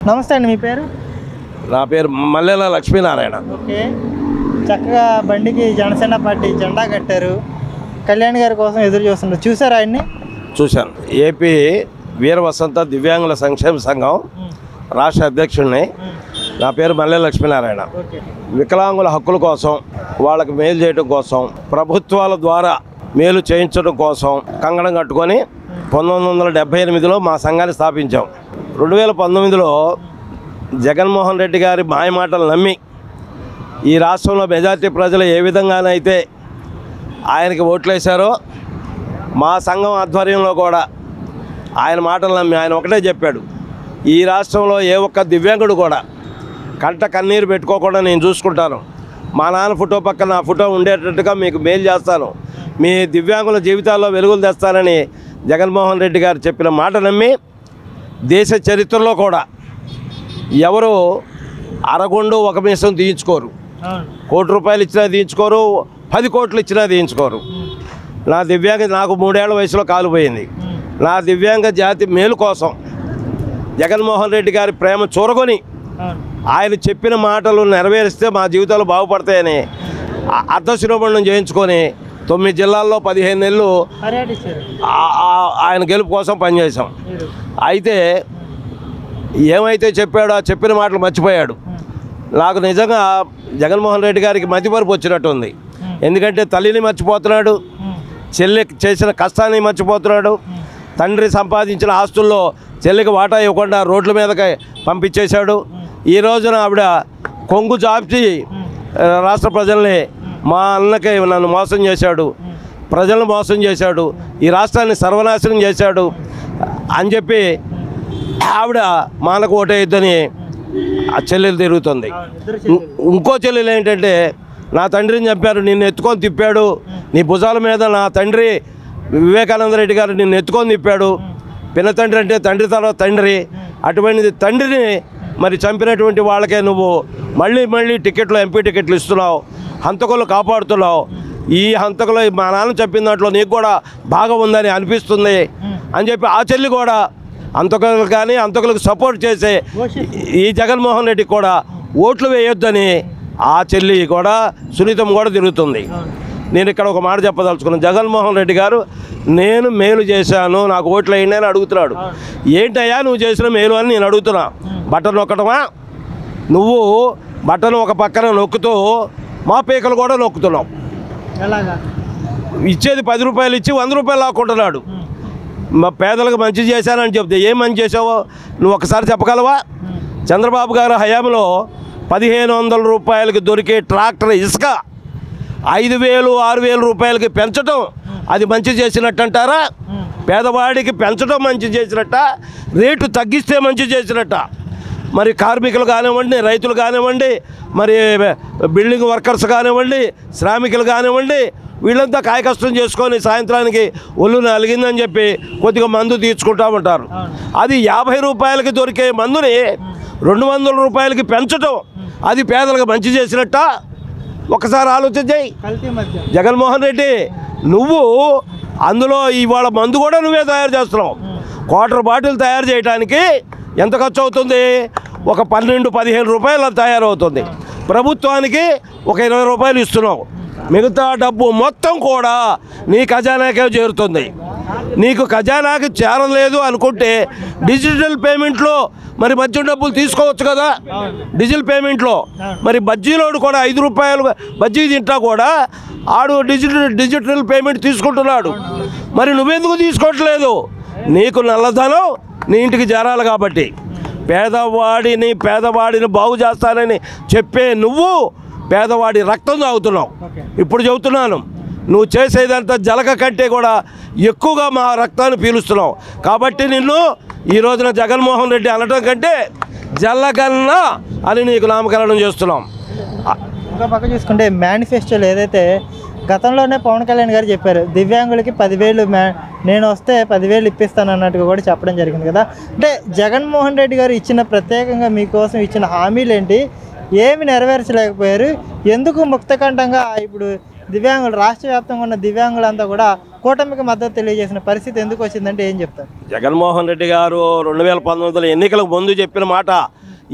నమస్తే అండి, మీ పేరు? నా పేరు మల్లెల లక్ష్మీనారాయణ. ఓకే, చక్కగా బండికి జనసేన పార్టీ జెండా కట్టారు. కళ్యాణ్ గారి కోసం ఎదురు చూస్తున్నారు, చూసారా ఆయన్ని? చూశాను. ఏపీ వీర వసంత దివ్యాంగుల సంక్షేమ సంఘం రాష్ట్ర అధ్యక్షుడిని. నా పేరు మల్లెల లక్ష్మీనారాయణ. వికలాంగుల హక్కుల కోసం, వాళ్ళకి మేలు చేయడం కోసం, ప్రభుత్వాల ద్వారా మేలు చేయించడం కోసం కంగణం కట్టుకొని 1978లో మా సంఘాన్ని స్థాపించాం. 2019లో జగన్మోహన్ రెడ్డి గారి మాయమాటలు నమ్మి ఈ రాష్ట్రంలో మెజార్టీ ప్రజలు ఏ విధంగానైతే ఆయనకి ఓట్లేశారో మా సంఘం ఆధ్వర్యంలో కూడా ఆయన మాటలు నమ్మి ఆయన ఒకటే చెప్పాడు, ఈ రాష్ట్రంలో ఏ ఒక్క దివ్యాంగుడు కూడా కంట కన్నీరు పెట్టుకోకుండా నేను చూసుకుంటాను, మా నాన్న ఫోటో పక్కన నా ఫోటో ఉండేటట్టుగా మీకు మేలు చేస్తాను, మీ దివ్యాంగుల జీవితాల్లో వెలుగులు తెస్తానని జగన్మోహన్ రెడ్డి గారు చెప్పిన మాట నమ్మి దేశ చరిత్రలో కూడా ఎవరు అరగొండు ఒక మీసం తీయించుకోరు. ₹1 ఇచ్చినా తీయించుకోరు, 10 కోట్లు ఇచ్చినా తీయించుకోరు. నా దివ్యాంగ నాకు 3 ఏళ్ల వయసులో కాలుపోయింది. నా దివ్యాంగ జాతి మేలు కోసం జగన్మోహన్ రెడ్డి గారి ప్రేమ చూరగొని ఆయన చెప్పిన మాటలు నెరవేరిస్తే మా జీవితాలు బాగుపడతాయని అర్ధశిరోమణం చేయించుకొని 9 జిల్లాల్లో 15 నెలలు ఆయన గెలుపు కోసం పనిచేశాం. అయితే ఏమైతే చెప్పాడో ఆ చెప్పిన మాటలు మర్చిపోయాడు. నాకు నిజంగా జగన్మోహన్ రెడ్డి గారికి మతిమరుపు వచ్చినట్టు ఉంది. ఎందుకంటే తల్లిని మర్చిపోతున్నాడు, చెల్లి చేసిన కష్టాన్ని మర్చిపోతున్నాడు, తండ్రి సంపాదించిన ఆస్తుల్లో చెల్లికి వాటా ఇవ్వకుండా రోడ్ల మీదకి పంపించేశాడు. ఈ రోజున ఆవిడ కొంగు చాపి రాష్ట్ర ప్రజల్ని మా అన్నకి నన్ను మోసం చేశాడు, ప్రజలను మోసం చేశాడు, ఈ రాష్ట్రాన్ని సర్వనాశనం చేశాడు అని చెప్పి ఆవిడ మానకు ఓటేయొద్దని ఆ చెల్లెలు తిరుగుతుంది. ఇంకో చెల్లెలు ఏంటంటే, నా తండ్రిని చంపారు, నిన్ను ఎత్తుకొని తిప్పాడు, నీ భుజాల మీద నా తండ్రి వివేకానంద రెడ్డి గారు నిన్ను ఎత్తుకొని తిప్పాడు, పిన్న తండ్రి అంటే తండ్రి తర్వాత తండ్రి, అటువంటి తండ్రిని మరి చంపినటువంటి వాళ్ళకే నువ్వు మళ్ళీ టికెట్లు ఎంపీ టికెట్లు ఇస్తున్నావు, హంతకులు కాపాడుతున్నావు, ఈ హంతకులు మా నాన్న చెప్పిన దాంట్లో నీకు కూడా బాగా ఉందని అనిపిస్తుంది అని చెప్పి ఆ చెల్లి కూడా హంతకులకు కానీ హంతకులకు సపోర్ట్ చేసే ఈ జగన్మోహన్ రెడ్డికి కూడా ఓట్లు వేయొద్దని ఆ చెల్లి కూడా సునీతం కూడా తిరుగుతుంది. నేను ఇక్కడ ఒక మాట చెప్పదలుచుకున్నాను, జగన్మోహన్ రెడ్డి గారు నేను మేలు చేశాను నాకు ఓట్లు వేయండి అని అడుగుతున్నాడు. ఏంటయ్యా నువ్వు చేసిన మేలు అని నేను అడుగుతున్నా. బటన్ నొక్కటమా? నువ్వు బటన్ ఒక పక్కన నొక్కుతూ మా పీకలు కూడా నొక్కుతున్నావు. ఇచ్చేది ₹10 ఇచ్చి ₹100 లాక్కుంటున్నాడు. మా పేదలకు మంచి చేశానని చెప్తే ఏం మంచి చేసావో నువ్వు ఒకసారి చెప్పగలవా? చంద్రబాబు గారు హయాంలో ₹1500 దొరికే ట్రాక్టర్ ఇసుక 5000, ₹6000 పెంచడం అది మంచి చేసినట్టు అంటారా? పేదవాడికి పెంచడం మంచి చేసినట్ట, రేటు తగ్గిస్తే మంచి చేసినట్ట. మరి కార్మికులు కానివ్వండి, రైతులు కానివ్వండి, మరి బిల్డింగ్ వర్కర్స్ కానివ్వండి, శ్రామికులు కానివ్వండి, వీళ్ళంతా కాయకష్టం చేసుకొని సాయంత్రానికి ఒళ్ళు నలిగిందని చెప్పి కొద్దిగా మందు తీర్చుకుంటూ ఉంటారు. అది ₹50 దొరికే మందుని ₹200 పెంచడం అది పేదలకు మంచి చేసినట్ట? ఒకసారి ఆలోచించాయి. జగన్మోహన్ రెడ్డి నువ్వు అందులో ఇవాళ మందు కూడా నువ్వే తయారు చేస్తున్నావు. క్వార్టర్ బాటిల్ తయారు చేయడానికి ఎంత ఖర్చు అవుతుంది? ఒక ₹12-15 తయారవుతుంది. ప్రభుత్వానికి ఒక ₹20 ఇస్తున్నావు. మిగతా డబ్బు మొత్తం కూడా నీ ఖజానాకే చేరుతుంది. నీకు ఖజానాకి చేరలేదు అనుకుంటే డిజిటల్ పేమెంట్లో మరి బజ్జీ డబ్బులు తీసుకోవచ్చు కదా. డిజిటల్ పేమెంట్లో మరి బజ్జీలోడు కూడా ₹5 బజ్జీ తింటా కూడా ఆడు డిజిటల్ పేమెంట్ తీసుకుంటున్నాడు. మరి నువ్వెందుకు తీసుకోవట్లేదు? నీకు నల్లధనం నీ ఇంటికి చేరాలి కాబట్టి. పేదవాడిని బాగు చేస్తానని చెప్పే నువ్వు పేదవాడి రక్తం తాగుతున్నావు. ఇప్పుడు చెబుతున్నాను, నువ్వు చేసేదంతా జలక కంటే కూడా ఎక్కువగా మా రక్తాన్ని పీలుస్తున్నావు. కాబట్టి నిన్ను ఈ రోజున జగన్మోహన్ రెడ్డి అనడం కంటే జల్లగన్నా అని నీకు నామకరణం చేస్తున్నాం. ఇంకా పక్క చూసుకుంటే మేనిఫెస్టోలో ఏదైతే గతంలోనే పవన్ కళ్యాణ్ గారు చెప్పారు, దివ్యాంగులకి 10,000 నేను వస్తే 10,000 ఇప్పిస్తాను అన్నట్టుగా కూడా చెప్పడం జరిగింది కదా. అంటే జగన్మోహన్ రెడ్డి గారు ఇచ్చిన ప్రత్యేకంగా మీకోసం ఇచ్చిన హామీలు ఏంటి, ఏమి నెరవేర్చలేకపోయారు, ఎందుకు ముక్తకంఠంగా ఇప్పుడు దివ్యాంగులు రాష్ట్ర వ్యాప్తంగా ఉన్న దివ్యాంగులంతా కూడా కూటమికి మద్దతు తెలియజేసిన పరిస్థితి ఎందుకు వచ్చిందంటే ఏం చెప్తారు? జగన్మోహన్ రెడ్డి గారు 2019 ఎన్నికలకు ముందు చెప్పిన మాట,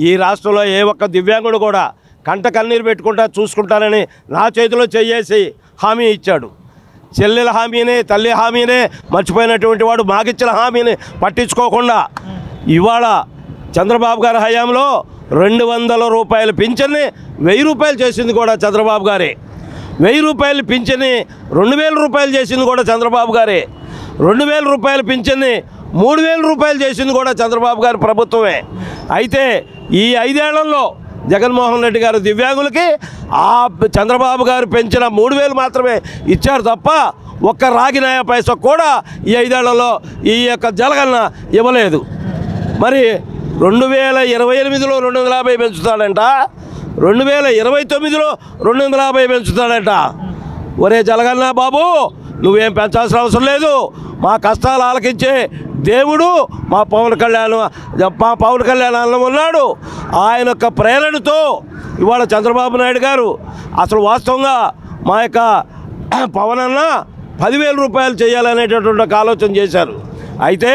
ఈ రాష్ట్రంలో ఏ ఒక్క దివ్యాంగుడు కూడా కంట కన్నీరు పెట్టుకుంటా చూసుకుంటానని నా చేతిలో చేసి హామీ ఇచ్చాడు. చెల్లెల హామీని, తల్లి హామీని మర్చిపోయినటువంటి వాడు మాకిచ్చిన హామీని పట్టించుకోకుండా ఇవాళ చంద్రబాబు గారి హయాంలో 200 రూపాయల పింఛన్ని 1000 రూపాయలు చేసింది కూడా చంద్రబాబు గారే. 1000 రూపాయలు పింఛన్ని 2000 రూపాయలు చేసింది కూడా చంద్రబాబు గారే. 2000 రూపాయల పింఛన్ని 3000 రూపాయలు చేసింది కూడా చంద్రబాబు గారి ప్రభుత్వమే. అయితే ఈ 5 ఏళ్లలో జగన్మోహన్ రెడ్డి గారు దివ్యాంగులకి ఆ చంద్రబాబు గారు పెంచిన 3000 మాత్రమే ఇచ్చారు తప్ప ఒక్క రాగి న్యాయ పైసా కూడా ఈ 5 ఏళ్లలో ఈ యొక్క జగనన్న ఇవ్వలేదు. మరి 2028లో 250 పెంచుతాడంట, 2029లో 250 పెంచుతాడంట. ఒరే జగనన్న బాబు, నువ్వేం పెంచాల్సిన అవసరం లేదు. మా కష్టాలు ఆలకించే దేవుడు మా పవన్ కళ్యాణ్ అన్నం ఉన్నాడు. ఆయన యొక్క ప్రేరణతో ఇవాళ చంద్రబాబు నాయుడు గారు అసలు వాస్తవంగా మా యొక్క పవన్ అన్న 10,000 రూపాయలు చేయాలనేటటువంటి ఒక ఆలోచన చేశారు. అయితే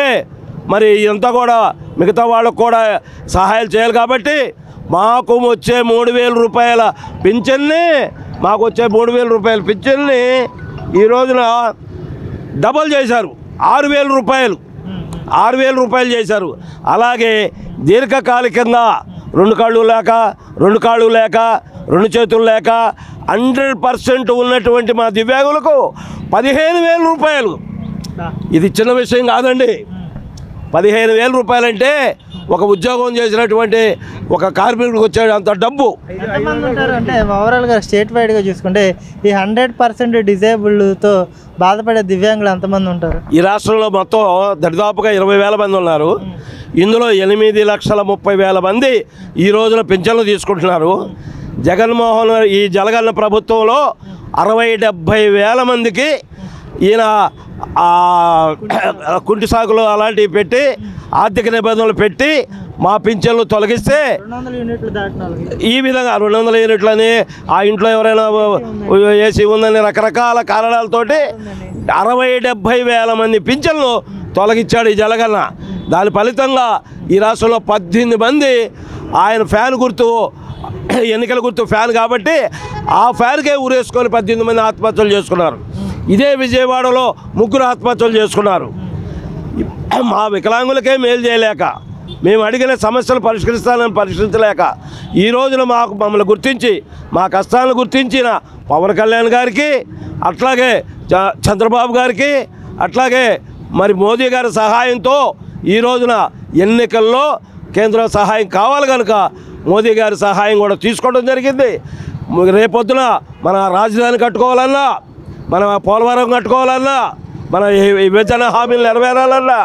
మరి ఇదంతా కూడా మిగతా వాళ్ళకు కూడా సహాయాలు చేయాలి కాబట్టి మాకు వచ్చే 3,000 రూపాయల పింఛన్ని ఈ రోజున డబల్ చేశారు. 6,000 రూపాయలు చేశారు. అలాగే దీర్ఘకాలికంగా 2 కాళ్ళు లేక 2 చేతులు లేక 100% ఉన్నటువంటి మా దివ్యాంగులకు 15,000 రూపాయలు. ఇది చిన్న విషయం కాదండి. 15,000 రూపాయలు అంటే ఒక ఉద్యోగం చేసినటువంటి ఒక కార్మికుడికి వచ్చాడు అంత డబ్బు. ఎంతమంది ఉంటారు అంటే ఓవరాల్గా స్టేట్ వైడ్గా చూసుకుంటే ఈ 100% డిజేబుల్డ్తో బాధపడే దివ్యాంగులు ఎంతమంది ఉంటారు? ఈ రాష్ట్రంలో మొత్తం దరిదాపుగా 20,000 మంది ఉన్నారు. ఇందులో 8,30,000 మంది ఈ రోజున పింఛన్లు తీసుకుంటున్నారు. ఈ జగనన్న ప్రభుత్వంలో 60-70 వేల మందికి ఈయన కుంటి సాకులు అలాంటివి పెట్టి ఆర్థిక నిబంధనలు పెట్టి మా పింఛన్లు తొలగిస్తే ఈ విధంగా 200 యూనిట్లని ఆ ఇంట్లో ఎవరైనా ఏసీ ఉందని రకరకాల కారణాలతోటి 60-70 వేల మంది పింఛన్లు తొలగించాడు ఈ జగనన్న. దాని ఫలితంగా ఈ రాష్ట్రంలో 18 మంది ఆయన ఫ్యాన్ గుర్తు, ఎన్నికల గుర్తు ఫ్యాన్ కాబట్టి ఆ ఫ్యాన్కే ఊరేసుకొని 18 మంది ఆత్మహత్యలు చేసుకున్నారు. ఇదే విజయవాడలో 3 ఆత్మహత్యలు చేసుకున్నారు. మా వికలాంగులకే మేలు చేయలేక, మేము అడిగిన సమస్యలు పరిష్కరించలేక ఈ రోజున మమ్మల్ని గుర్తించి మా కష్టాలను గుర్తించిన పవన్ కళ్యాణ్ గారికి, అట్లాగే చంద్రబాబు గారికి, అట్లాగే మరి మోదీ గారి సహాయంతో ఈ రోజున ఎన్నికల్లో కేంద్రం సహాయం కావాలి కనుక మోదీ గారి సహాయం కూడా తీసుకోవడం జరిగింది. రేపొద్దున మన రాజధాని కట్టుకోవాలన్నా, మన పోలవరం కట్టుకోవాలన్నా, మన విభజన హామీలు నెరవేరాలన్నా,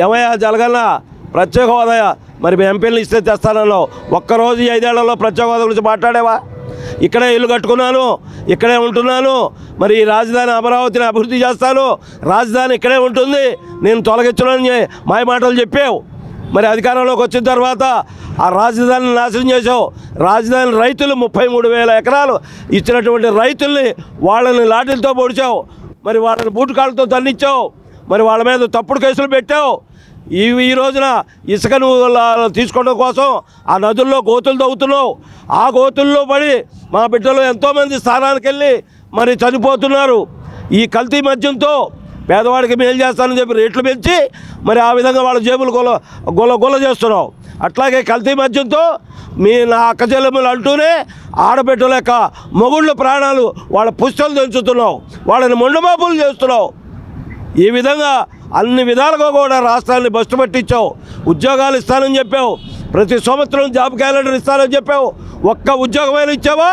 ఏమయ్యా జగనన్న ప్రత్యేక హోదా మరి ఎంపీలు ఇస్తే తెస్తానన్నావు. ఒక్కరోజు 5 ఏళ్లలో ప్రత్యేక హోదా గురించి మాట్లాడేవా? ఇక్కడే ఇల్లు కట్టుకున్నాను, ఇక్కడే ఉంటున్నాను, మరి ఈ రాజధాని అమరావతిని అభివృద్ధి చేస్తాను, రాజధాని ఇక్కడే ఉంటుంది, నేను తొలగించనని మాయ మాటలు చెప్పావు. మరి అధికారంలోకి వచ్చిన తర్వాత ఆ రాజధానిని నాశనం చేసావు. రాజధాని రైతులు 33,000 ఎకరాలు ఇచ్చినటువంటి రైతుల్ని వాళ్ళని లాఠీలతో పొడిచావు, మరి వాళ్ళని బూటుకాళ్ళతో తన్నిచ్చావు, మరి వాళ్ళ మీద తప్పుడు కేసులు పెట్టావు. ఈ రోజున ఇసుకను తీసుకోవడం కోసం ఆ నదుల్లో గోతులు తవ్వుతున్నావు. ఆ గోతుల్లో పడి మా బిడ్డలు ఎంతోమంది స్థానానికి వెళ్ళి మరి చనిపోతున్నారు. ఈ కల్తీ మద్యంతో పేదవాడికి మేలు చేస్తానని చెప్పి రేట్లు పెంచి మరి ఆ విధంగా వాళ్ళ జేబులు గొల్ల చేస్తున్నావు. అట్లాగే కల్తీ మద్యంతో నా అక్క చెల్లెమ్మలు అంటూనే ఆడబిడ్డల యొక్క మొగుళ్ళ ప్రాణాలు వాళ్ళ పుస్తలు తెంచుతున్నావు, వాళ్ళని మొండమాపులు చేస్తున్నావు. ఈ విధంగా అన్ని విధాలుగా కూడా రాష్ట్రాన్ని బస్టు పట్టించావు. ఉద్యోగాలు ఇస్తానని చెప్పావు, ప్రతి సంవత్సరం జాబ్ క్యాలెండర్ ఇస్తానని చెప్పావు. ఒక్క ఉద్యోగమైనా ఇచ్చావా?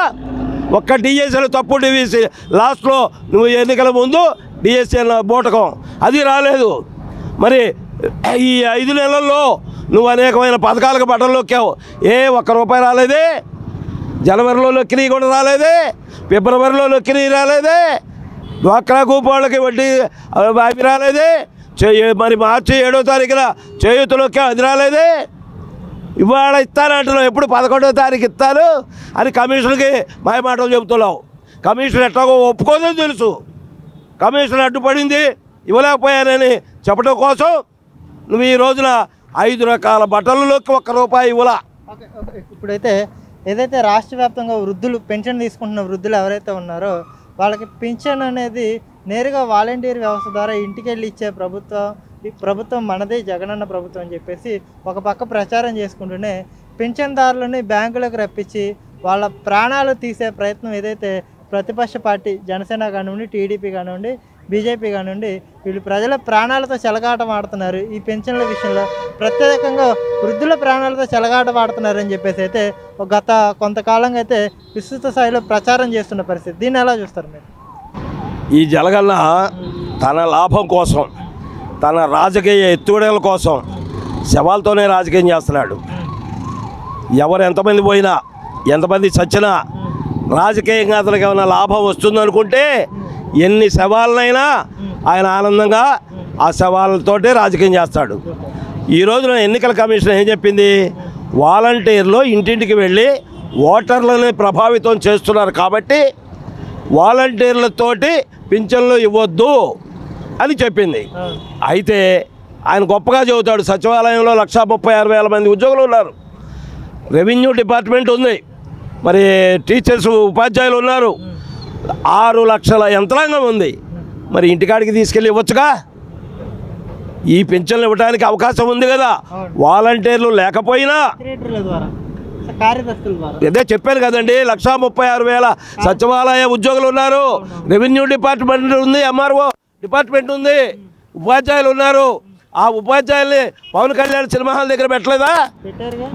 ఒక్క డిఎస్సీలో తప్పు డివిసి లాస్ట్లో నువ్వు ఎన్నికల ముందు డిఎస్సీ బూటకం అది రాలేదు. మరి ఈ 5 నెలల్లో నువ్వు అనేకమైన పథకాలకు బట్టలు నొక్కావు. ఒక్క రూపాయి రాలేదే. జనవరిలో నొక్కినవి కూడా రాలేదే, ఫిబ్రవరిలో నొక్కినవి రాలేదే, డ్వాక్రా గ్రూప్ వాళ్ళకి వడ్డీ అవి రాలేదే, మరి మార్చి 7వ తారీఖున చేయూత నొక్కావు, అది రాలేదే. ఇవాళ ఇస్తానంటున్నావు, ఎప్పుడు 11వ తారీఖు ఇస్తాను అని కమిషన్కి మాయమాటలు చెబుతున్నావు. కమిషన్ ఎట్లాగో ఒప్పుకోదని తెలుసు, కమిషన్ అడ్డుపడింది ఇవ్వలేకపోయానని చెప్పడం కోసం నువ్వు ఈ రోజున 5 రకాల బట్టలలోకి ₹1 ఇవ్వలా. ఇప్పుడైతే ఏదైతే రాష్ట్ర వ్యాప్తంగా వృద్ధులు పెన్షన్ తీసుకుంటున్న వృద్ధులు ఎవరైతే ఉన్నారో వాళ్ళకి పింఛన్ అనేది నేరుగా వాలంటీర్ వ్యవస్థ ద్వారా ఇంటికి వెళ్ళి ఇచ్చే ప్రభుత్వం మనదే జగనన్న ప్రభుత్వం అని చెప్పేసి ఒక పక్క ప్రచారం చేసుకుంటూనే పింఛన్దారులని బ్యాంకులకు రప్పించి వాళ్ళ ప్రాణాలు తీసే ప్రయత్నం ఏదైతే ప్రతిపక్ష పార్టీ జనసేన కానివ్వండి, టీడీపీ కానివ్వండి, బీజేపీ కానివ్వండి, వీళ్ళు ప్రజల ప్రాణాలతో చెలగాటం ఆడుతున్నారు. ఈ పెన్షన్ల విషయంలో ప్రత్యేకంగా వృద్ధుల ప్రాణాలతో చెలగాటం ఆడుతున్నారని చెప్పేసి అయితే గత కొంతకాలంగా అయితే విస్తృత స్థాయిలో ప్రచారం చేస్తున్న పరిస్థితి. దీన్ని ఎలా చూస్తారు మీరు? ఈ జలగన్న తన లాభం కోసం, తన రాజకీయ ఎత్తుగడల కోసం శవాలతోనే రాజకీయం చేస్తున్నాడు. ఎవరు ఎంతమంది పోయినా, ఎంతమంది చచ్చినా రాజకీయంగా అతనికి ఏమైనా లాభం వస్తుందనుకుంటే ఎన్ని శవాలనైనా ఆయన ఆనందంగా ఆ శవాలతోటే రాజకీయం చేస్తాడు. ఈ రోజున ఎన్నికల కమిషన్ ఏం చెప్పింది? వాలంటీర్లు ఇంటింటికి వెళ్ళి ఓటర్లని ప్రభావితం చేస్తున్నారు కాబట్టి వాలంటీర్లతోటి పింఛన్లు ఇవ్వద్దు అని చెప్పింది. అయితే ఆయన గొప్పగా చెబుతాడు, సచివాలయంలో 136,000 మంది ఉద్యోగులు ఉన్నారు, రెవెన్యూ డిపార్ట్మెంట్ ఉంది, మరి టీచర్స్ ఉపాధ్యాయులు ఉన్నారు, 6 లక్షల యంత్రాంగం ఉంది. మరి ఇంటికాడికి తీసుకెళ్ళి ఇవ్వచ్చుగా? ఈ పింఛన్లు ఇవ్వడానికి అవకాశం ఉంది కదా. వాలంటీర్లు లేకపోయినా అదే చెప్పాను కదండి, 136,000 సచివాలయ ఉద్యోగులు ఉన్నారు, రెవెన్యూ డిపార్ట్మెంట్ ఉంది, ఎంఆర్ఓ డిపార్ట్మెంట్ ఉంది, ఉపాధ్యాయులు ఉన్నారు. ఆ ఉపాధ్యాయుల్ని పవన్ కళ్యాణ్ సినిమా హాల్ దగ్గర పెట్టలేదా?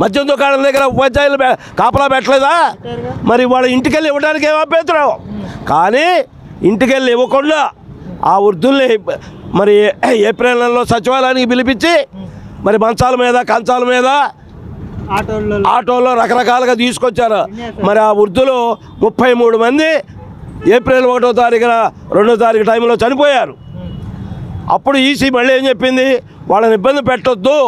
మద్యం దుకాణం దగ్గర ఉపాధ్యాయులు కాపలా పెట్టలేదా? మరి వాళ్ళ ఇంటికి వెళ్ళి ఇవ్వడానికి ఏం అభ్యంతరం? కానీ ఇంటికి వెళ్ళి ఇవ్వకుండా ఆ వృద్ధుల్ని మరి ఏప్రిల్ నెలలో సచివాలయానికి పిలిపించి మరి మంచాల మీద, కంచాల మీద, ఆటోల్లో రకరకాలుగా తీసుకొచ్చారు. మరి ఆ వృద్ధులు 33 మంది ఏప్రిల్ 1వ తారీఖున 2వ తారీఖు టైంలో చనిపోయారు. అప్పుడు ఈసీ మళ్ళీ ఏం చెప్పింది? వాళ్ళని ఇబ్బంది పెట్టొద్దు,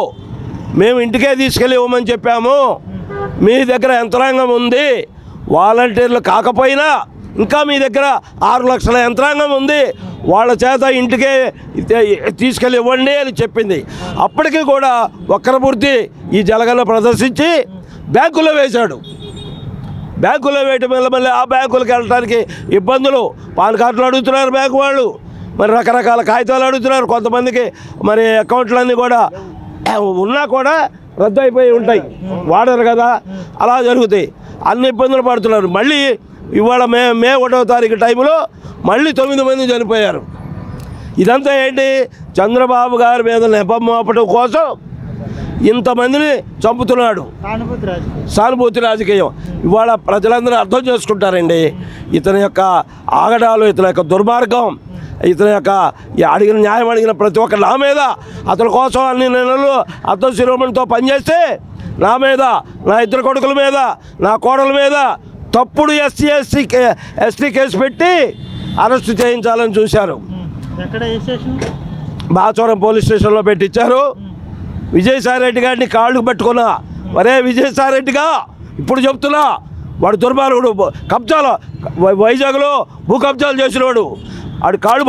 మేము ఇంటికే తీసుకెళ్ళి ఇవ్వమని చెప్పాము, మీ దగ్గర యంత్రాంగం ఉంది, వాలంటీర్లు కాకపోయినా ఇంకా మీ దగ్గర 6 లక్షల యంత్రాంగం ఉంది, వాళ్ళ చేత ఇంటికే తీసుకెళ్ళి ఇవ్వండి అని చెప్పింది. అప్పటికి కూడా వక్రమూర్తి ఈ జలగన్న ప్రదర్శించి బ్యాంకులో వేశాడు. బ్యాంకులో వేయటం వల్ల మళ్ళీ ఆ బ్యాంకులకు వెళ్ళడానికి ఇబ్బందులు, పాన్ కార్డులు అడుగుతున్నారు బ్యాంకు వాళ్ళు, మరి రకరకాల కాగితాలు అడుగుతున్నారు. కొంతమందికి మరి అకౌంట్లన్నీ కూడా ఉన్నా కూడా రద్దు అయిపోయి ఉంటాయి, వాడరు కదా, అలా జరుగుతాయి. అన్ని ఇబ్బందులు పడుతున్నారు. మళ్ళీ ఇవాళ మే 1వ తారీఖు టైంలో మళ్ళీ 9 మంది చనిపోయారు. ఇదంతా ఏంటి? చంద్రబాబు గారి మీద నెపం మోపడం కోసం ఇంతమందిని చంపుతున్నాడు. సానుభూతి రాజకీయం. ఇవాళ ప్రజలందరూ అర్థం చేసుకుంటారండి ఇతని యొక్క ఆగడాలు, ఇతని యొక్క దుర్మార్గం, ఇతని యొక్క అడిగిన న్యాయం అడిగిన ప్రతి ఒక్క నా మీద, అతని కోసం అన్ని నెలలు అర్థం శిరోమణితో పనిచేస్తే నా మీద, నా 2 కొడుకుల మీద, నా కోడల మీద తప్పుడు ఎస్టీ కేసు పెట్టి అరెస్టు చేయించాలని చూశారు. బాచవరం పోలీస్ స్టేషన్లో పెట్టించారు. విజయసాయిరెడ్డి గారిని కాళ్ళు పట్టుకున్నా, మరే విజయసాయిరెడ్డిగా ఇప్పుడు చెప్తున్నా, వాడు దుర్మార్గుడు, కబ్జాలు వైజాగ్లో భూ కబ్జాలు చేసినవాడు, వాడు కాళ్ళు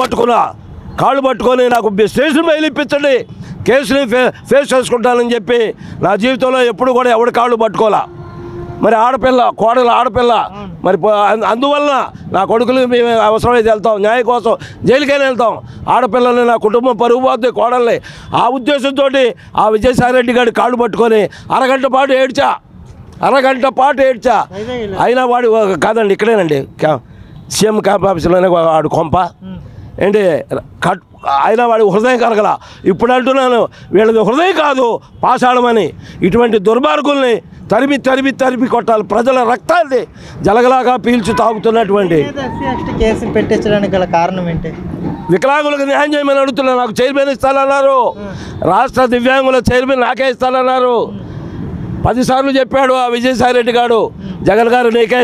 పట్టుకొని నాకు స్టేషన్ బయలు ఇప్పించండి, కేసుని ఫేస్ చేసుకుంటానని చెప్పి నా జీవితంలో ఎప్పుడు కూడా ఎవడి కాళ్ళు పట్టుకోవాలా. మరి ఆడపిల్ల, కోడలు ఆడపిల్ల, మరి అందువలన నా కొడుకులు మేము అవసరమైతే వెళ్తాం, న్యాయం కోసం జైలుకైనా వెళ్తాం, ఆడపిల్లల్ని నా కుటుంబం పరుగు పోద్ది, కోడల్ని. ఆ ఉద్దేశంతో ఆ విజయసాయిరెడ్డి గారి కాళ్ళు పట్టుకొని అరగంట పాటు ఏడ్చా. అయినా వాడు కాదండి, ఇక్కడేనండి సీఎం క్యాంప్ ఆఫీసులోనే వాడు కొంప ఏంటి అయినా వాడి హృదయం కలగల. ఇప్పుడు అంటున్నాను, వీళ్ళది హృదయం కాదు పాషాణమని. ఇటువంటి దుర్మార్గుల్ని తరిమి కొట్టాలి. ప్రజల రక్తాన్ని జలగలాగా పీల్చి తాగుతున్నటువంటి కేసు పెట్టించడానికి గల కారణం ఏంటి? వికలాంగులకు న్యాయం చేయమని అడుగుతున్నా. నాకు చైర్మన్ ఇస్తానన్నారు, రాష్ట్ర దివ్యాంగుల చైర్మన్ నాకే ఇస్తానన్నారు. 10 సార్లు చెప్పాడు ఆ విజయసాయిరెడ్డి గారు, జగన్ గారు నీకే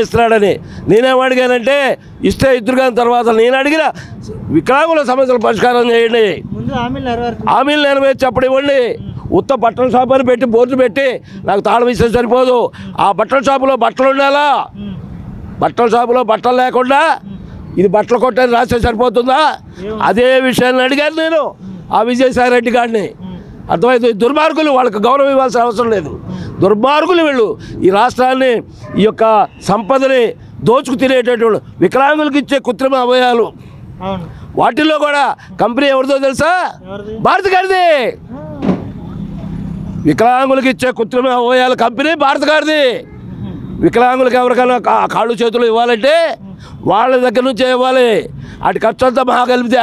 ఇస్తున్నాడని. నేనేమడిగానంటే ఇస్తే ఇద్దరు కానీ తర్వాత నేను అడిగిన వికలాంగుల సమస్యలు పరిష్కారం చేయండి, హామీలు నెరవేర్చి అప్పుడు ఇవ్వండి. ఉత్త బట్టల షాప్ అని పెట్టి బోర్డు పెట్టి నాకు తాళం ఇస్తే సరిపోదు. ఆ బట్టల షాపులో బట్టలు ఉండాలా, బట్టల షాపులో బట్టలు లేకుండా ఇది బట్టలు కొట్టని రాస్తే సరిపోతుందా? అదే విషయాన్ని అడిగాను నేను ఆ విజయసాయి రెడ్డి గారిని. అర్థమైంది. దుర్మార్గులు, వాళ్ళకి గౌరవం ఇవ్వాల్సిన అవసరం లేదు. దుర్మార్గులు వీళ్ళు. ఈ రాష్ట్రాన్ని, ఈ యొక్క సంపదని దోచుకు తినేటటువంటి వికలాంగులకు ఇచ్చే కృత్రిమ అవయవాలు, వాటిల్లో కూడా కంపెనీ ఎవరిదో తెలుసా? భారత్ గారిది. వికలాంగులకు ఇచ్చే కృత్రిమ అవయవాల కంపెనీ భారత్ గారిది. వికలాంగులకు ఎవరికైనా కాళ్ళు చేతులు ఇవ్వాలంటే వాళ్ళ దగ్గర నుంచే ఇవ్వాలి. అటు ఖర్చు అంతా మహా కలిపితే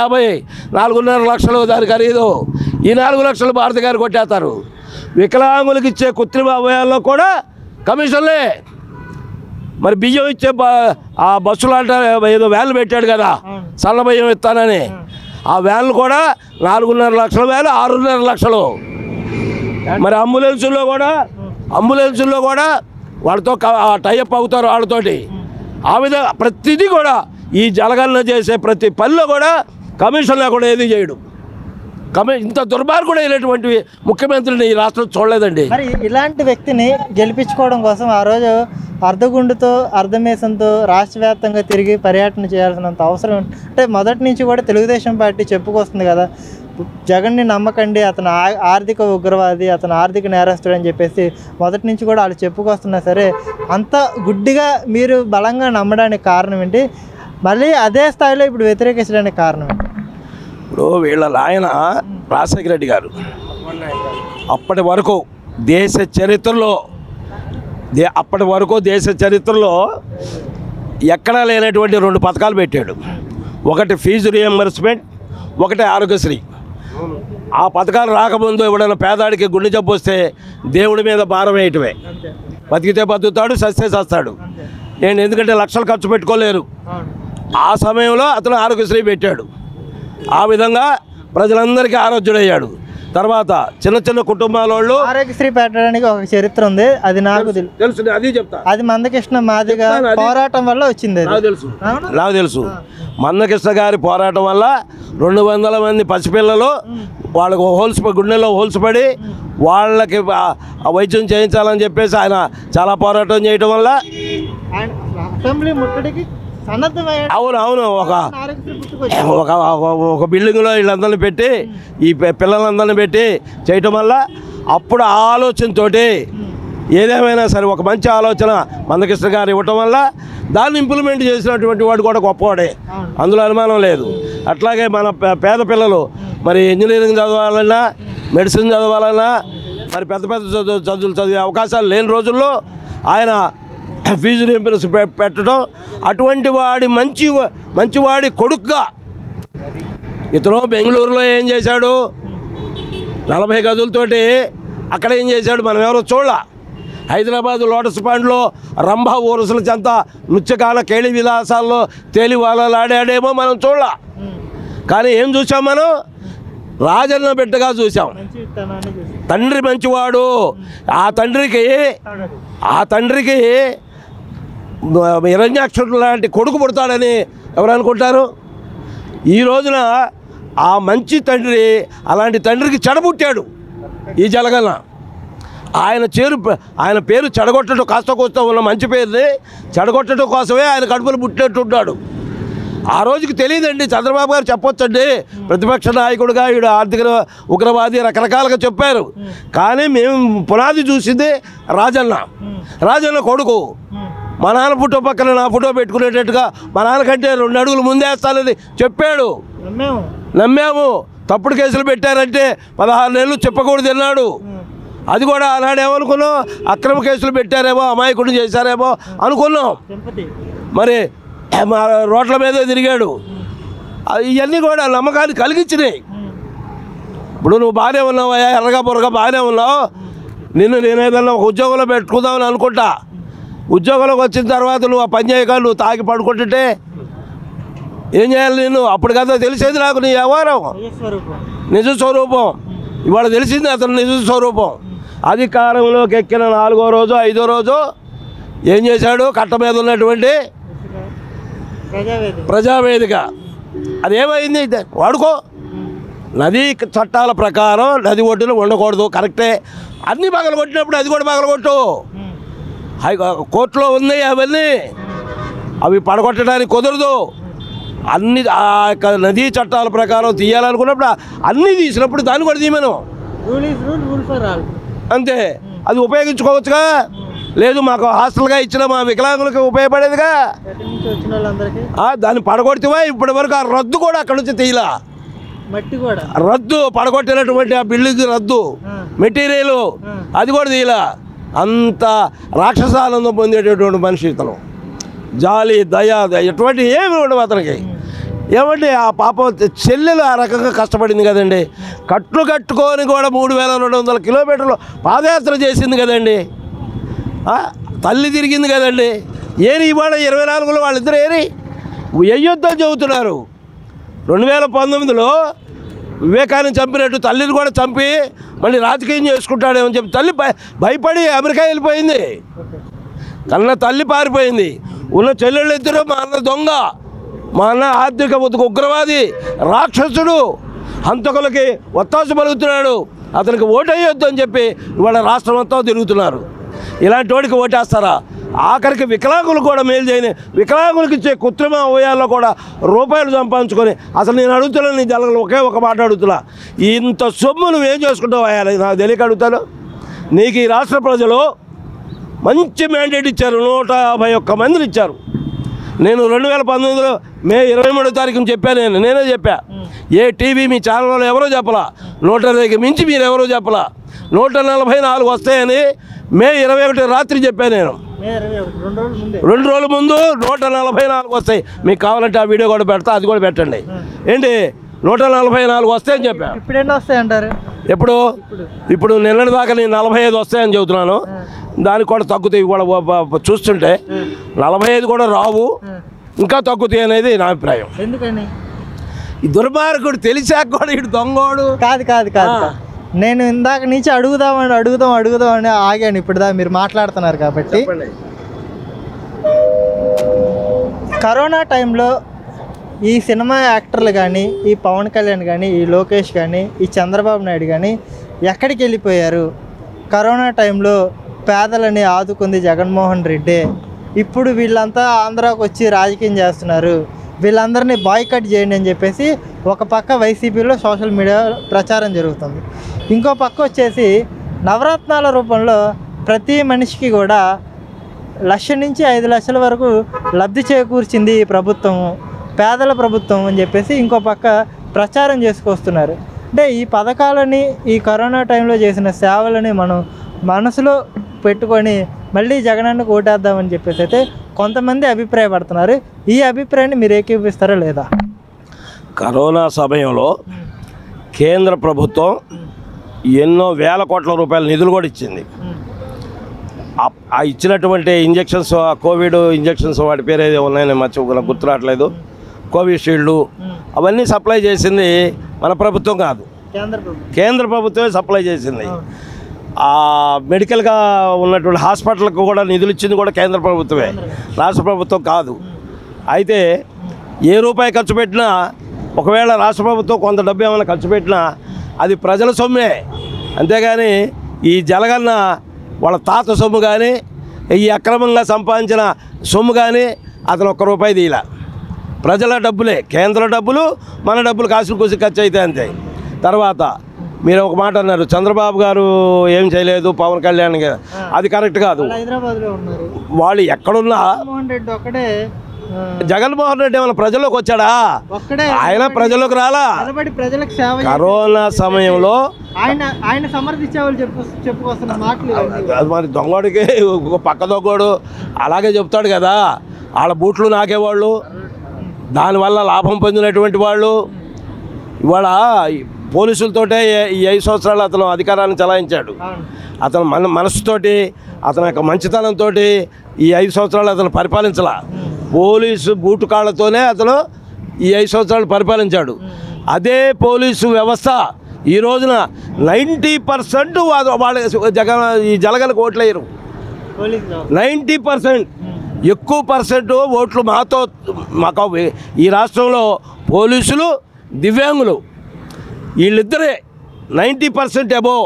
4.5 లక్షలు దాని ఖరీదు. ఈ 4 లక్షలు భారత గారు కొట్టేస్తారు. వికలాంగులకు ఇచ్చే కృత్రిమ అవయవాల్లో కూడా కమిషన్లే. మరి బియ్యం ఇచ్చే ఆ బస్సులు అంటారు, ఏదో వ్యాన్లు పెట్టాడు కదా చల్ల బియ్యం ఇస్తానని, ఆ వ్యాన్లు కూడా 4.5 లక్షల వ్యాన్లు, 6.5 లక్షలు. మరి అంబులెన్సుల్లో కూడా వాళ్ళతో టైఅప్ అవుతారు వాళ్ళతోటి. ఆ విధంగా ప్రతిదీ కూడా ఈ జలగణన చేసే ప్రతి పనిలో కూడా కమిషన్ లేకుండా ఏది చేయడు. ఇంత దుర్మార్గుడు అయినటువంటి ముఖ్యమంత్రిని ఈ రాష్ట్రం చూడలేదండి. మరి ఇలాంటి వ్యక్తిని గెలిపించుకోవడం కోసం ఆ రోజు అర్ధగుండుతో అర్ధమేసంతో రాష్ట్ర వ్యాప్తంగా తిరిగి పర్యటన చేయాల్సినంత అవసరం అంటే మొదటి నుంచి కూడా తెలుగుదేశం పార్టీ చెప్పుకొస్తుంది కదా, జగన్ని నమ్మకండి, అతను ఆర్థిక ఉగ్రవాది, అతను ఆర్థిక నేరస్తుడు అని చెప్పేసి మొదటి నుంచి కూడా వాళ్ళు చెప్పుకొస్తున్నా సరే అంత గుడ్డిగా మీరు బలంగా నమ్మడానికి కారణం ఏంటి? మళ్ళీ అదే స్థాయిలో ఇప్పుడు వ్యతిరేకించడానికి కారణం ఏంటి? ఇప్పుడు వీళ్ళ ఆయన రాజశేఖర రెడ్డి గారు అప్పటి వరకు దేశ చరిత్రలో ఎక్కడా లేనటువంటి 2 పథకాలు పెట్టాడు. ఒకటి ఫీజు రియంబర్స్మెంట్, ఒకటి ఆరోగ్యశ్రీ. ఆ పథకాలు రాకముందు ఎవడైనా పేదాడికి గుండె జబ్బు వస్తే దేవుడి మీద భారం వేయటమే. బతికితే బతుకుతాడు, సస్తే సస్తాడు. ఎందుకంటే లక్షలు ఖర్చు పెట్టుకోలేరు. ఆ సమయంలో అతను ఆరోగ్యశ్రీ పెట్టాడు. ఆ విధంగా ప్రజలందరికీ ఆరోగ్యుడయ్యాడు. తర్వాత చిన్న చిన్న కుటుంబాల వాళ్ళు ఆరోగ్యశ్రీ పెట్టడానికి ఒక చరిత్ర ఉంది, అది నాకు తెలుసు. అది చెప్తా. అది మందకృష్ణ మాదిగ పోరాటం వల్ల వచ్చింది. నాకు తెలుసు. మందకృష్ణ గారి పోరాటం వల్ల 200 మంది పసిపిల్లలు వాళ్ళకు గుండెలో హోల్స్ పడి వాళ్ళకి వైద్యం చేయించాలని చెప్పేసి ఆయన చాలా పోరాటం చేయటం వల్ల అసెంబ్లీ ముట్టడికి అవును ఒక బిల్డింగ్లో వీళ్ళందరినీ పెట్టి ఈ పిల్లలందరినీ పెట్టి చేయటం వల్ల అప్పుడు ఆ ఆలోచనతోటి ఏదేమైనా సరే ఒక మంచి ఆలోచన మందకృష్ణ గారు ఇవ్వటం వల్ల దాన్ని ఇంప్లిమెంట్ చేసినటువంటి వాడు కూడా గొప్పవాడే, అందులో అనుమానం లేదు. అట్లాగే మన పేద పిల్లలు మరి ఇంజనీరింగ్ చదవాలన్నా, మెడిసిన్ చదవాలన్నా, మరి పెద్ద చదువులు చదివే అవకాశాలు లేని రోజుల్లో ఆయన ఫీజు రీయింబర్స్మెంట్ పెట్టడం, అటువంటి వాడి మంచివాడి కొడుకుగా ఇతను బెంగళూరులో ఏం చేశాడు, 40 గదులతోటి అక్కడ ఏం చేశాడు మనం ఎవరో చూడాల. హైదరాబాద్ లోటస్ పాండ్లో రంభా ఊరసుల చెంత నృత్యకాల కేళి విలాసాల్లో తేలి వాళ్ళలాడాడేమో మనం చూడాల. కానీ ఏం చూసాం మనం? రాజన్న బిడ్డగా చూసాం. తండ్రి మంచివాడు. ఆ తండ్రికి హిరణ్యాక్షుడు లాంటి కొడుకు పుడతాడని ఎవరు అనుకుంటారు? ఈ రోజున ఆ మంచి తండ్రి అలాంటి తండ్రికి చెడబుట్టాడు ఈ జలగన్న. ఆయన పేరు చెడగొట్టడం, కాస్త కోస్తా ఉన్న మంచి పేరుని చెడగొట్టడం కోసమే ఆయన కడుపులు పుట్టినట్టున్నాడు. ఆ రోజుకి తెలియదండి. చంద్రబాబు గారు చెప్పొచ్చండి, ప్రతిపక్ష నాయకుడిగా ఈడు ఆర్థిక ఉగ్రవాది రకరకాలుగా చెప్పారు. కానీ మేము పునాది చూసింది రాజన్న కొడుకు. మా నాన్న ఫోటో పక్కన నా ఫోటో పెట్టుకునేటట్టుగా మా నాన్నకంటే 2 అడుగులు ముందేస్తానని చెప్పాడు. నమ్మాము. తప్పుడు కేసులు పెట్టారంటే 16 నెలలు చెప్పకూడదు అన్నాడు. అది కూడా ఆనాడు ఏమనుకున్నాం? అక్రమ కేసులు పెట్టారేమో, అమాయకుడిని చేశారేమో అనుకున్నాం. మరి మా రోడ్ల మీదే తిరిగాడు. ఇవన్నీ కూడా నమ్మకాన్ని కలిగించినాయి. ఇప్పుడు నువ్వు బాగానే ఉన్నావు, ఎర్రగా బొరగా బాగానే ఉన్నావు, నేను ఏదన్నా ఒక ఉద్యోగంలో పెట్టుకుందామని అనుకుంటా. ఉద్యోగంలోకి వచ్చిన తర్వాత నువ్వు ఆ పని చేయక నువ్వు తాగి పడుకుంటుంటే ఏం చేయాలి? నేను అప్పుడు కదా తెలిసేది నాకు నీ వ్యవహారం, నిజ స్వరూపం. ఇవాళ తెలిసింది అతను నిజ స్వరూపం. అధికారంలోకి ఎక్కిన 4వ రోజు 5వ రోజు ఏం చేశాడు? కట్ట మీద ఉన్నటువంటి ప్రజావేదిక అదేమైంది? వాడుకో. నదీ చట్టాల ప్రకారం నది ఒడ్డున ఉండకూడదు, కరెక్టే. అన్నీ పగలగొట్టినప్పుడు అది కూడా పగలగొట్టు. కోర్టులో ఉన్నాయి అవన్నీ, అవి పడగొట్టడానికి కుదరదు. అన్ని ఆ యొక్క నదీ చట్టాల ప్రకారం తీయాలనుకున్నప్పుడు అన్నీ తీసినప్పుడు దాన్ని కూడా తీయమను అంతే. అది ఉపయోగించుకోవచ్చుగా. లేదు మాకు హాస్టల్గా ఇచ్చిన మా వికలాంగులకు ఉపయోగపడేదిగా, దాన్ని పడగొడితేవా ఇప్పటి వరకు ఆ రద్దు కూడా అక్కడ నుంచి తీయలా. రద్దు పడగొట్టినటువంటి ఆ బిల్డింగ్ రద్దు మెటీరియల్ అది కూడా తీయలా. అంత రాక్షసానందం పొందేటటువంటి మనిషి ఇతను. జాలి దయ ఎటువంటి ఏమి ఉండవు అతనికి. ఏమంటే ఆ పాపం చెల్లెలు ఆ రకంగా కష్టపడింది కదండి. కట్లు కట్టుకొని కూడా 3200 కిలోమీటర్లు పాదయాత్ర చేసింది కదండి. తల్లి తిరిగింది కదండి. ఏని ఇవాళ 24లో వాళ్ళిద్దరు ఏరి వెయ్యొద్దని చెబుతున్నారు. 2019లో వివేకాన్ని చంపినట్టు తల్లిని కూడా చంపి మళ్ళీ రాజకీయం చేసుకుంటాడేమని చెప్పి తల్లి భయపడి అమెరికా వెళ్ళిపోయింది. కన్న తల్లి పారిపోయింది. ఉన్న చెల్లెళ్ళు ఇద్దరు మా అన్న దొంగ, మా అన్న ఆర్థిక ఉగ్రవాది, రాక్షసుడు, హంతకులకి ఒత్తాసు పలుకుతున్నాడు, అతనికి ఓటేయొద్దు అని చెప్పి ఇవాళ రాష్ట్రం అంతా తిరుగుతున్నారు. ఇలాంటి వాడికి ఓటేస్తారా? ఆఖరికి వికలాంగులు కూడా మేలు చేయని వికలాంగులకు ఇచ్చే కృత్రిమ అవయాల్లో కూడా రూపాయలు సంపాదించుకొని అసలు నేను అడుగుతున్నాను, నీ జలగలు ఒకే ఒక మాట అడుగుతున్నా, ఇంత సొమ్ము నువ్వేం చేసుకుంటావు అయ్యాలి నాకు తెలియక అడుగుతాను. నీకు ఈ రాష్ట్ర ప్రజలు మంచి మ్యాండేట్ ఇచ్చారు, 151 మందిని ఇచ్చారు. నేను 2019లో మే 23వ తారీఖున చెప్పాను. నేనే చెప్పా. ఏ టీవీ మీ ఛానల్లో ఎవరో చెప్పలా, 120కి మించి మీరు ఎవరో చెప్పలా. 144 వస్తాయని మే 21 రాత్రి చెప్పాను నేను. 2 రోజుల ముందు 144 వస్తాయి. మీకు కావాలంటే ఆ వీడియో కూడా పెడతా, అది కూడా పెట్టండి. ఏంటి 144 వస్తాయని చెప్పా. ఇప్పుడు వస్తాయంటారు? ఇప్పుడు నిన్నటి దాకా నేను 45 వస్తాయని చెబుతున్నాను. దానికి కూడా తగ్గుతాయి కూడా చూస్తుంటే 45 కూడా రావు, ఇంకా తగ్గుతాయి అనేది నా అభిప్రాయం. ఎందుకని? ఈ దుర్మార్గుడు తెలిసాక కూడా ఇటు దొంగోడు కాదు. నేను ఇందాక నుంచి అడుగుదామని ఆగాను. ఇప్పుడు మీరు మాట్లాడుతున్నారు కాబట్టి. కరోనా టైంలో ఈ సినిమా యాక్టర్లు కానీ, ఈ పవన్ కళ్యాణ్ కానీ, ఈ లోకేష్ కానీ, ఈ చంద్రబాబు నాయుడు కానీ ఎక్కడికి వెళ్ళిపోయారు? కరోనా టైంలో పేదలని ఆదుకుంది జగన్మోహన్ రెడ్డి. ఇప్పుడు వీళ్ళంతా ఆంధ్రాకు వచ్చి రాజకీయం చేస్తున్నారు, వీళ్ళందరినీ బాయ్కట్ చేయండి అని చెప్పేసి ఒక పక్క వైసీపీలో సోషల్ మీడియా ప్రచారం జరుగుతుంది. ఇంకో పక్క వచ్చేసి నవరత్నాల రూపంలో ప్రతి మనిషికి కూడా 1 లక్ష నుంచి 5 లక్షల వరకు లబ్ధి చేకూర్చింది ఈ ప్రభుత్వం, పేదల ప్రభుత్వం అని చెప్పేసి ఇంకో పక్క ప్రచారం చేసుకొస్తున్నారు. అంటే ఈ పథకాలని, ఈ కరోనా టైంలో చేసిన సేవలని మనం మనసులో పెట్టుకొని మళ్ళీ జగనన్నకు ఓటేద్దామని చెప్పేసి అయితే కొంతమంది అభిప్రాయపడుతున్నారు. ఈ అభిప్రాయాన్ని మీరు ఏకీపిస్తారా లేదా? కరోనా సమయంలో కేంద్ర ప్రభుత్వం ఎన్నో వేల కోట్ల రూపాయల నిధులు కూడా ఇచ్చింది. ఆ ఇచ్చినటువంటి ఇంజక్షన్స్, కోవిడ్ ఇంజక్షన్స్, వాటి పేరు ఏదో ఉన్నాయని నాకు గుర్తురావట్లేదు, కోవిషీల్డ్, అవన్నీ సప్లై చేసింది మన ప్రభుత్వం కాదు, కేంద్ర ప్రభుత్వమే సప్లై చేసింది. ఆ మెడికల్గా ఉన్నటువంటి హాస్పిటల్కి కూడా నిధులు ఇచ్చింది కూడా కేంద్ర ప్రభుత్వమే, రాష్ట్ర ప్రభుత్వం కాదు. అయితే ఏ రూపాయి ఖర్చు పెట్టినా, ఒకవేళ రాష్ట్ర ప్రభుత్వం కొంత డబ్బు ఏమైనా ఖర్చు పెట్టినా అది ప్రజల సొమ్మే, అంతేగాని ఈ జలగన్న వాళ్ళ తాత సొమ్ము కానీ, ఈ అక్రమంగా సంపాదించిన సొమ్ము కానీ అతను 1 రూపాయి తీయలే. ప్రజల డబ్బులే, కేంద్ర డబ్బులు, మన డబ్బులు కాసులు కూసి ఖర్చు అయితే అంతే. తర్వాత మీరు ఒక మాట అన్నారు, చంద్రబాబు గారు ఏం చేయలేదు, పవన్ కళ్యాణ్ గారు, అది కరెక్ట్ కాదు. వాళ్ళు ఎక్కడున్నా జగన్మోహన్ రెడ్డి ఏమైనా ప్రజల్లోకి వచ్చాడా? ఆయన ప్రజల్లోకి రాలా. కరోనా సమయంలో అది మరి దొంగడికి పక్క దొంగోడు అలాగే చెప్తాడు కదా. వాళ్ళ బూట్లు నాకేవాళ్ళు, దానివల్ల లాభం పొందినటువంటి వాళ్ళు ఇవాళ పోలీసులతోటే ఈ 5 సంవత్సరాలు అతను అధికారాన్ని చలాయించాడు. అతను మనసుతోటి, అతని యొక్క మంచితనంతో ఈ 5 సంవత్సరాలు అతను పరిపాలించాల. పోలీసు బూటు కాళ్ళతోనే అతను ఈ 5 సంవత్సరాలు పరిపాలించాడు. అదే పోలీసు వ్యవస్థ ఈ రోజున 90% వాళ్ళ ఈ జలగలకు ఓట్లేయరు. 90% ఎక్కువ పర్సెంట్ ఓట్లు మాకు ఈ రాష్ట్రంలో పోలీసులు, దివ్యాంగులు వీళ్ళిద్దరే 90% అబోవ్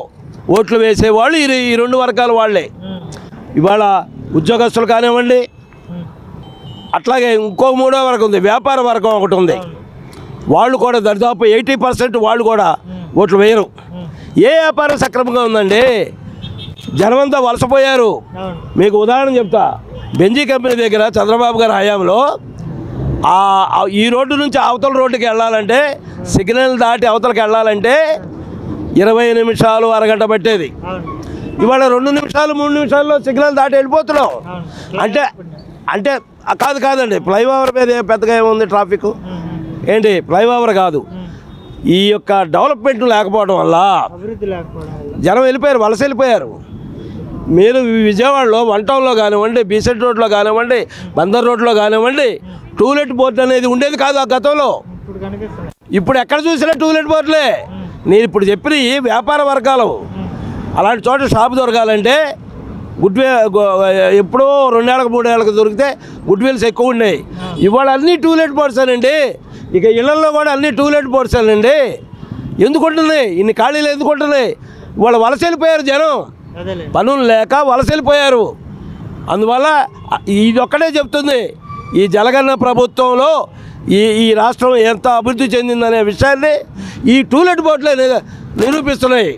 ఓట్లు వేసేవాళ్ళు ఈ 2 వర్గాల వాళ్ళే. ఇవాళ ఉద్యోగస్తులు కానివ్వండి, అట్లాగే ఇంకో మూడో వర్గం ఉంది, వ్యాపార వర్గం ఒకటి ఉంది. వాళ్ళు కూడా దాదాపు 80% వాళ్ళు కూడా ఓట్లు వేయరు. ఏ వ్యాపారం సక్రమంగా ఉందండి? జనమంతా వలసపోయారు. మీకు ఉదాహరణ చెప్తా. బెంజీ కంపెనీ దగ్గర చంద్రబాబు గారి హయాంలో ఈ రోడ్డు నుంచి అవతల రోడ్డుకి వెళ్ళాలంటే, సిగ్నల్ దాటి అవతలకి వెళ్ళాలంటే 20 నిమిషాలు అరగంట పట్టేది. ఇవాళ 2 నిమిషాలు 3 నిమిషాల్లో సిగ్నల్ దాటి వెళ్ళిపోతున్నాం. అంటే కాదండి, ఫ్లైఓవర్ మీద పెద్దగా ఏముంది ట్రాఫిక్? ఏంటి ఫ్లైఓవర్ కాదు, ఈ యొక్క డెవలప్మెంట్ లేకపోవడం వల్ల జనం వెళ్ళిపోయారు, వలస వెళ్ళిపోయారు. మీరు విజయవాడలో 1 టౌన్లో కానివ్వండి, బీసెట్ రోడ్లో కానివ్వండి, బందర్ రోడ్లో కానివ్వండి, టూలెట్ బోర్డు అనేది ఉండేది కాదు ఆ గతంలో. ఇప్పుడు ఎక్కడ చూసినా టూలెట్ బోర్డులే. నేను ఇప్పుడు చెప్పిన ఈ వ్యాపార వర్గాలు అలాంటి చోట షాపు దొరకాలంటే ఎప్పుడో 2 ఏళ్ళకి 3 ఏళ్ళకి దొరికితే గుడ్ విల్స్ ఎక్కువ ఉన్నాయి. ఇవాళ అన్నీ టూలెట్ బోర్డ్సేనండి. ఇక ఇళ్లలో కూడా అన్నీ టూలెట్ బోర్డ్సేనండి. ఎందుకు ఉంటున్నాయి ఇన్ని ఖాళీలు? ఎందుకు ఉంటున్నాయి? ఇవాళ వలస వెళ్ళిపోయారు జనం, పనులు లేక వలస వెళ్ళిపోయారు. అందువల్ల ఇది ఒక్కటే చెప్తుంది, ఈ జగనన్న ప్రభుత్వంలో ఈ రాష్ట్రం ఎంత అభివృద్ధి చెందిందనే విషయాన్ని ఈ టూలెట్ బోర్డులే నిరూపిస్తున్నాయి.